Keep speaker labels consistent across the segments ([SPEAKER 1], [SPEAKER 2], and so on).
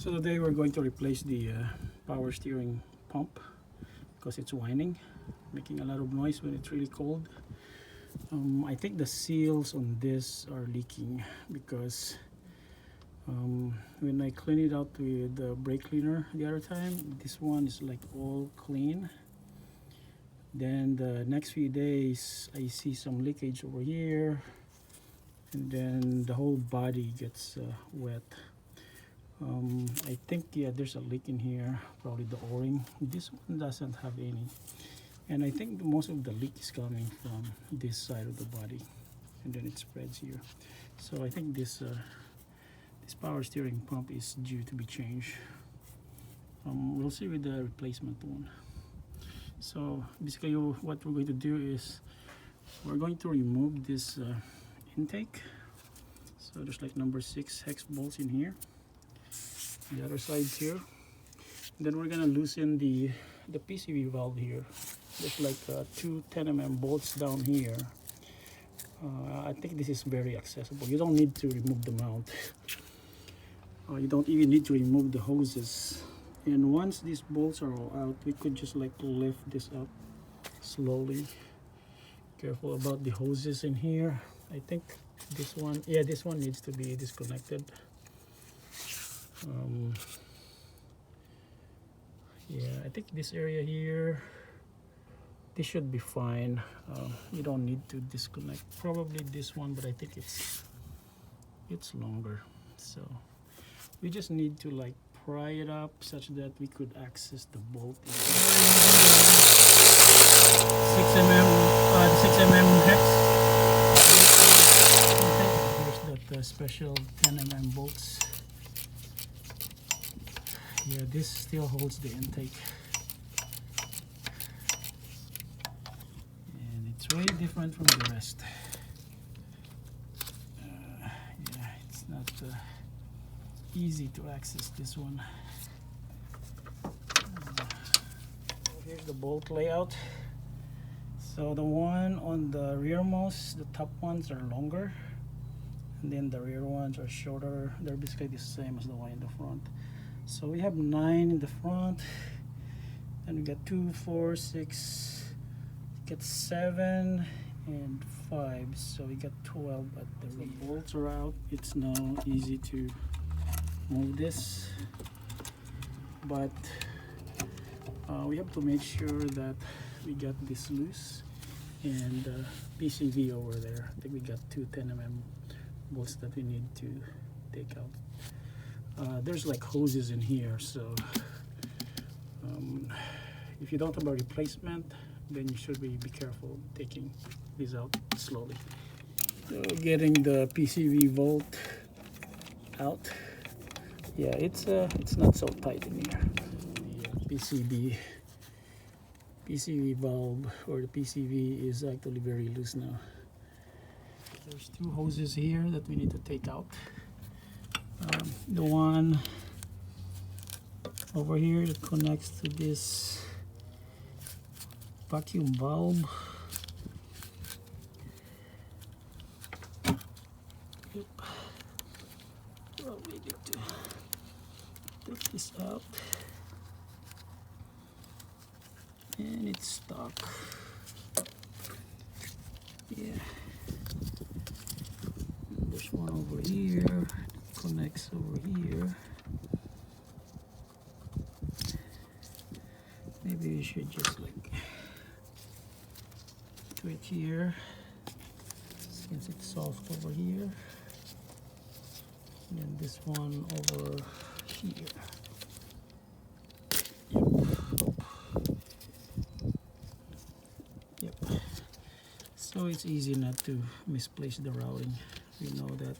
[SPEAKER 1] So today we're going to replace the power steering pump because it's whining, making a lot of noise when it's really cold. I think the seals on this are leaking because when I clean it out with the brake cleaner the other time, this one is like all clean. Then the next few days I see some leakage over here, and then the whole body gets wet. I think, yeah, there's a leak in here, probably the o-ring. This one doesn't have any, and I think most of the leak is coming from this side of the body, and then it spreads here. So I think this power steering pump is due to be changed. We'll see with the replacement one. So basically what we're going to do is we're going to remove this intake. So there's like number 6 hex bolts in here, the other side too. Then we're gonna loosen the PCV valve here. There's like 2 10mm bolts down here. I think this is very accessible. You don't need to remove the mount. You don't even need to remove the hoses. And once these bolts are all out, we could just like lift this up slowly. Careful about the hoses in here. I think this one, yeah, this one needs to be disconnected. Yeah, I think this area here, this should be fine. You don't need to disconnect probably this one, but I think it's longer. So we just need to like pry it up such that we could access the bolt. 6mm hex. Here's that special 10mm bolts. Yeah, this still holds the intake, and it's way different from the rest. Yeah, it's not easy to access this one. Here's the bolt layout. So the one on the rearmost, the top ones are longer, and then the rear ones are shorter. They're basically the same as the one in the front. So we have 9 in the front, and we got 2, 4, 6, get 7 and 5. So we got 12 at the rear. The bolts are out. It's now easy to move this, but we have to make sure that we got this loose, and PCV over there. I think we got 2 10mm bolts that we need to take out. There's like hoses in here, so if you don't have a replacement, then you should be careful taking these out slowly. So getting the PCV vault out. Yeah, it's not so tight in here. The PCV valve, or the PCV, is actually very loose now. There's 2 hoses here that we need to take out. The one over here that connects to this vacuum valve. Yep. Well, we need to take this out, and it's stuck. Yeah. There's one over here. Connects over here. Maybe we should just like do it here, since it's soft over here, and then this one over here. Yep. So it's easy not to misplace the routing. We know that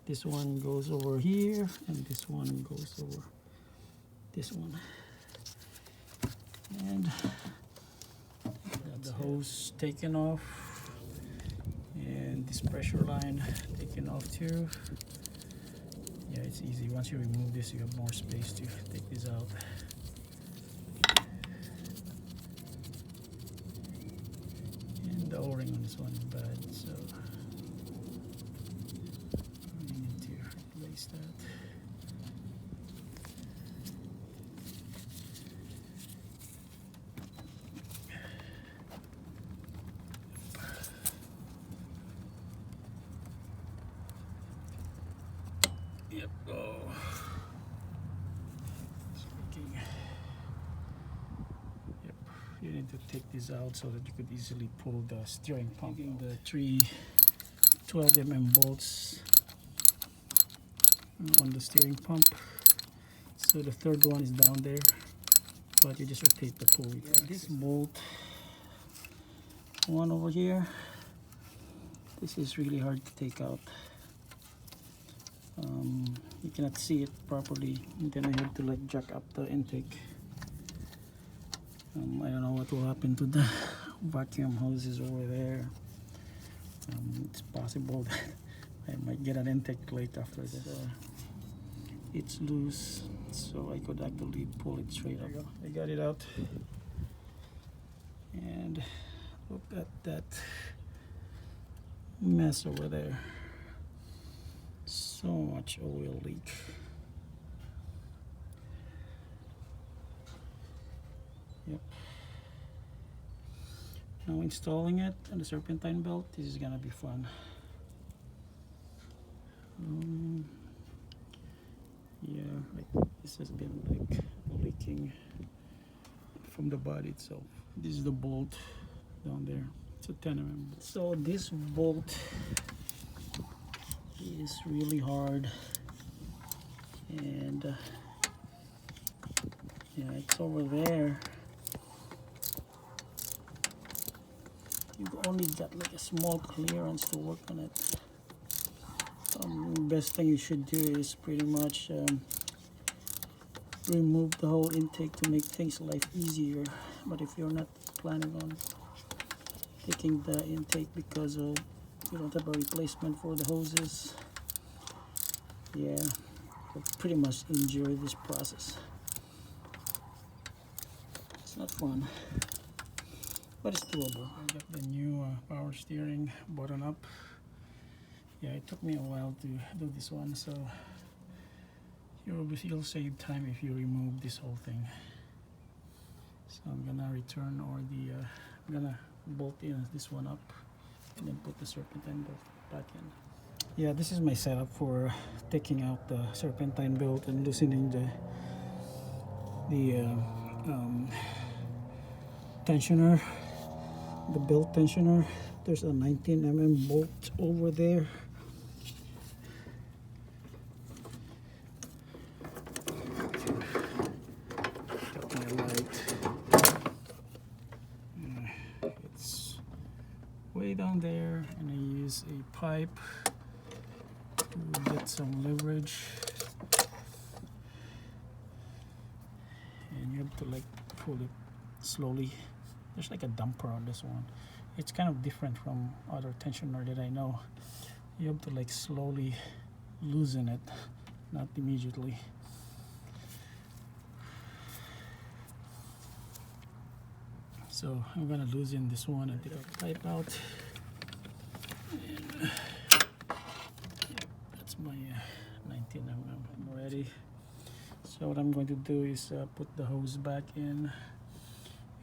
[SPEAKER 1] this one goes over here, and this one goes over this one. And the hose taken off, and this pressure line taken off too. Yeah, it's easy. Once you remove this, you have more space to take this out. And the o-ring on this one is bad, so we need to replace that. to take this out so that you could easily pull the steering pump. Taking the three 12mm bolts on the steering pump. So the third one is down there, but you just rotate the pulley. This bolt, one over here, this is really hard to take out. You cannot see it properly, and then I have to like jack up the intake. I don't know what will happen to the vacuum hoses over there. It's possible that I might get an intake plate after this. It's loose, so I could actually pull it straight up. I got it out, and look at that mess over there. So much oil leak. Yep. Now installing it on the serpentine belt, this is gonna be fun. Yeah, like this has been like leaking from the body itself. This is the bolt down there. It's a 10mm. So this bolt is really hard, and yeah, it's over there. You've only got like a small clearance to work on it. Best thing you should do is pretty much remove the whole intake to make things life easier. But if you're not planning on taking the intake because of you don't have a replacement for the hoses, yeah, you'll pretty much enjoy this process. It's not fun, but it's doable. I got the new power steering button up. Yeah, it took me a while to do this one, so you'll save time if you remove this whole thing. So I'm gonna return, or I'm gonna bolt in this one up and then put the serpentine belt back in. Yeah, this is my setup for taking out the serpentine belt and loosening the tensioner, the belt tensioner. There's a 19mm bolt over there. Got my light. It's way down there, and I use a pipe to get some leverage. And you have to like pull it slowly. There's like a dumper on this one. It's kind of different from other tensioner that I know. You have to like slowly loosen it, not immediately. So I'm gonna loosen this one and take the pipe out. And, that's my 19mm. I'm ready. So what I'm going to do is put the hose back in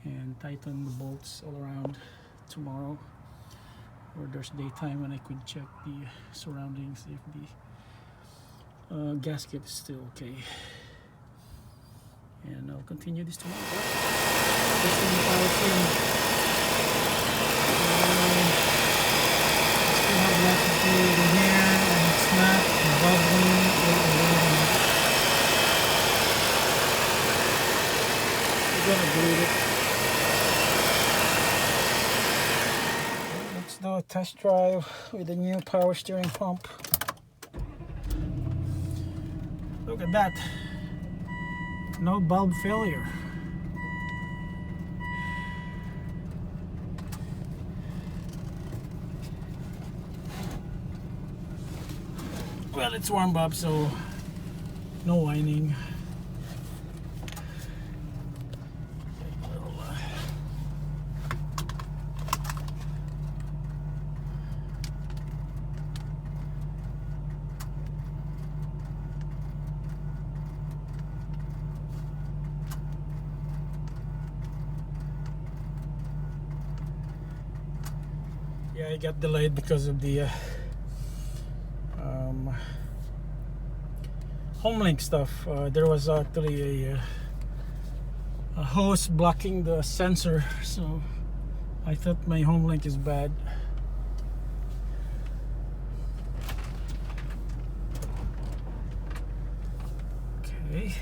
[SPEAKER 1] and tighten the bolts all around tomorrow, or there's daytime when I could check the surroundings if the gasket is still okay. And I'll continue this tomorrow. Still have lots to do in here, and it's not bubbling or we're gonna bleed it. Let's do a test drive with the new power steering pump. Look at that. No bulb failure. Well, it's warmed up, so no whining. Yeah, I got delayed because of the Homelink stuff. There was actually a a hose blocking the sensor, so I thought my home link is bad. Okay.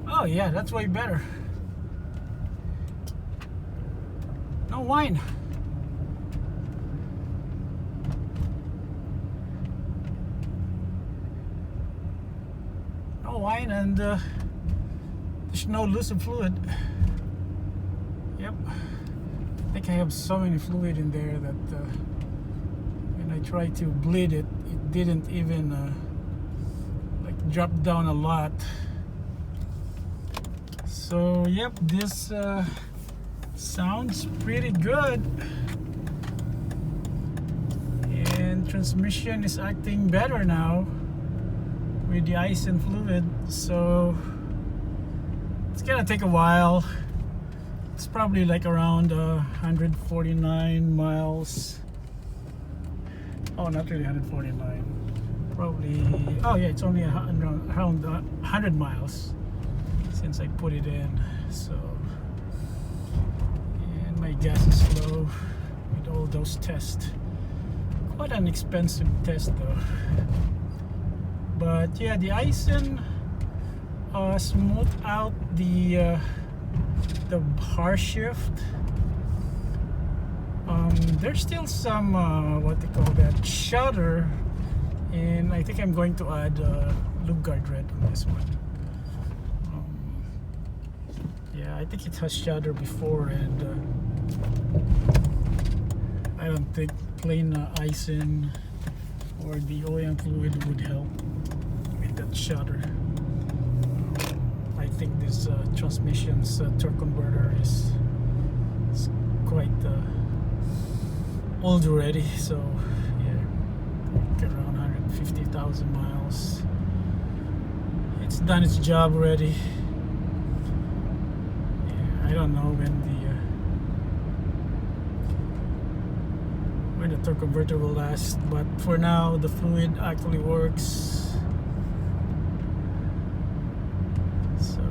[SPEAKER 1] Oh yeah, that's way better. No whine. No whine, and there's no loosened fluid. Yep. I think I have so many fluid in there that when I tried to bleed it, it didn't even like drop down a lot. So yep, this sounds pretty good, and transmission is acting better now with the ice and fluid, so it's gonna take a while. It's probably like around 149 miles. Oh, not really 149, probably, oh yeah, it's only around 100 miles since I put it in. So, and my gas is low with all those tests. Quite an expensive test though. But yeah, the icing smooth out the bar shift. There's still some what they call that, shudder, and I think I'm going to add lube guard red on this one. Yeah, I think it has shudder before, and I don't think plain icing or the OEM fluid would help with that shudder. I think this transmission's torque converter is quite old already, so yeah, around 150,000 miles. It's done its job already. I don't know when the torque converter will last, but for now the fluid actually works. So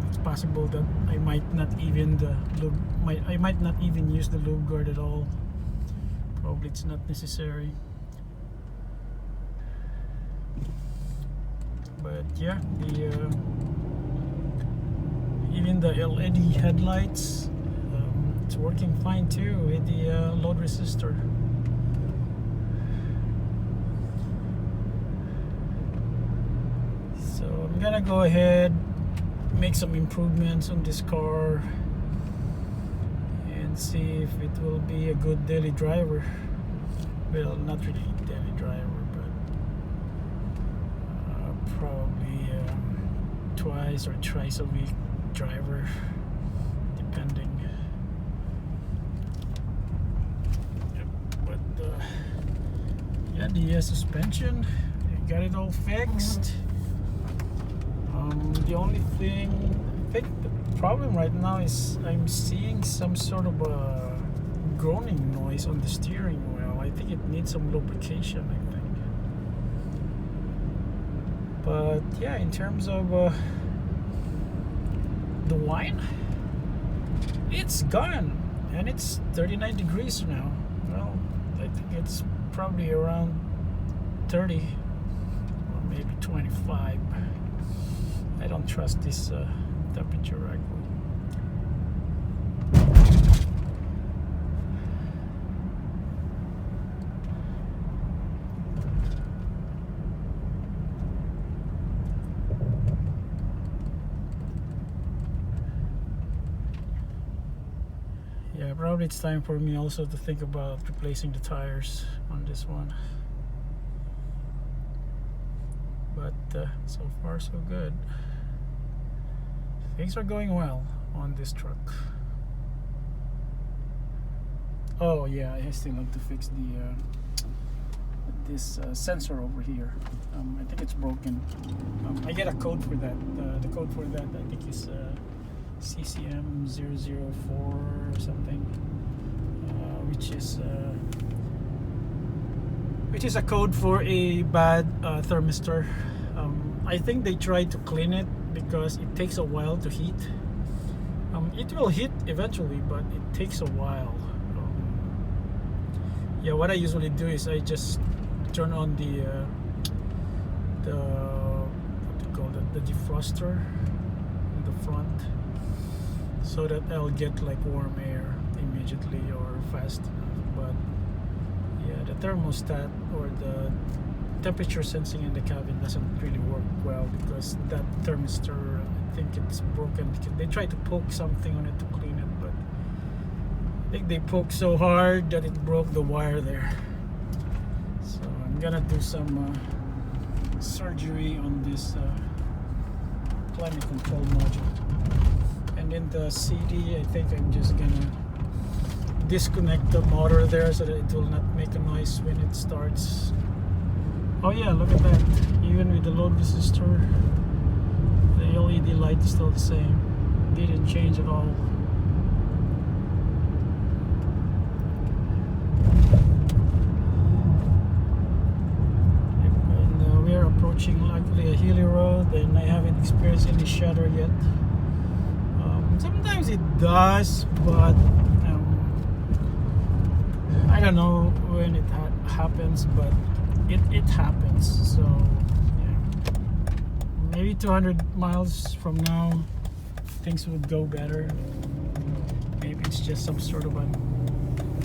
[SPEAKER 1] it's possible that I might not even use the lube guard at all. Probably it's not necessary. But yeah, even the LED headlights, it's working fine too with the load resistor. So I'm gonna go ahead, make some improvements on this car and see if it will be a good daily driver. Well, not really daily driver, but probably twice or thrice a week driver, depending. Yep. But yeah, the suspension, I got it all fixed. The only thing, I think the problem right now is I'm seeing some sort of a groaning noise on the steering wheel. I think it needs some lubrication, I think. But yeah, in terms of the whine, it's gone, and it's 39 degrees now. Well, I think it's probably around 30 or maybe 25. I don't trust this temperature regularly. Yeah, probably it's time for me also to think about replacing the tires on this one. But so far so good. Things are going well on this truck. Oh yeah, I still have to fix the this sensor over here. I think it's broken. I get a code for that. The code for that I think is CCM 004 or something, which which is a code for a bad thermistor. I think they try to clean it because it takes a while to heat. It will heat eventually, but it takes a while. Yeah, what I usually do is I just turn on the what do you call that, the defroster in the front, so that I'll get like warm air immediately or fast enough. But yeah, the thermostat or the temperature sensing in the cabin doesn't really work well because that thermistor, I think it's broken. They try to poke something on it to clean it, but I think they poked so hard that it broke the wire there. So I'm gonna do some surgery on this climate control module. And in the CD, I think I'm just gonna disconnect the motor there so that it will not make a noise when it starts. Oh yeah, look at that. Even with the load resistor, the LED light is still the same. Didn't change at all. And we are approaching likely a hilly road, and I haven't experienced any shatter yet. Sometimes it does, but I don't know when it happens, but it happens. So yeah, maybe 200 miles from now things would go better. Maybe it's just some sort of an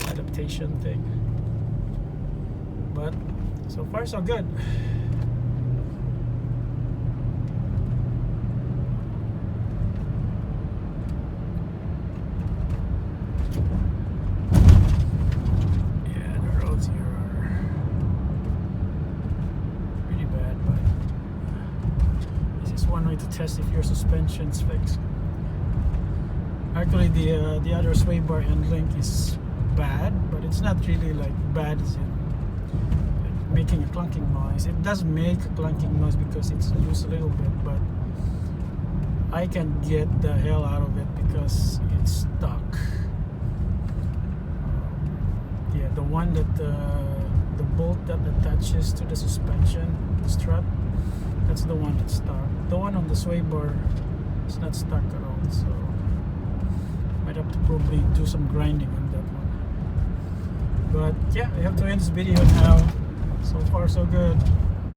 [SPEAKER 1] adaptation thing, but so far so good. One way to test if your suspension's fixed. Actually, the other sway bar end link is bad, but it's not really like bad as in like making a clunking noise. It does make a clunking noise because it's loose a little bit, but I can get the hell out of it because it's stuck. Yeah, the one that the bolt that attaches to the suspension, the strut, that's the one that's stuck. The one on the sway bar is not stuck at all, so might have to probably do some grinding on that one. But yeah, I have to end this video now. So far so good.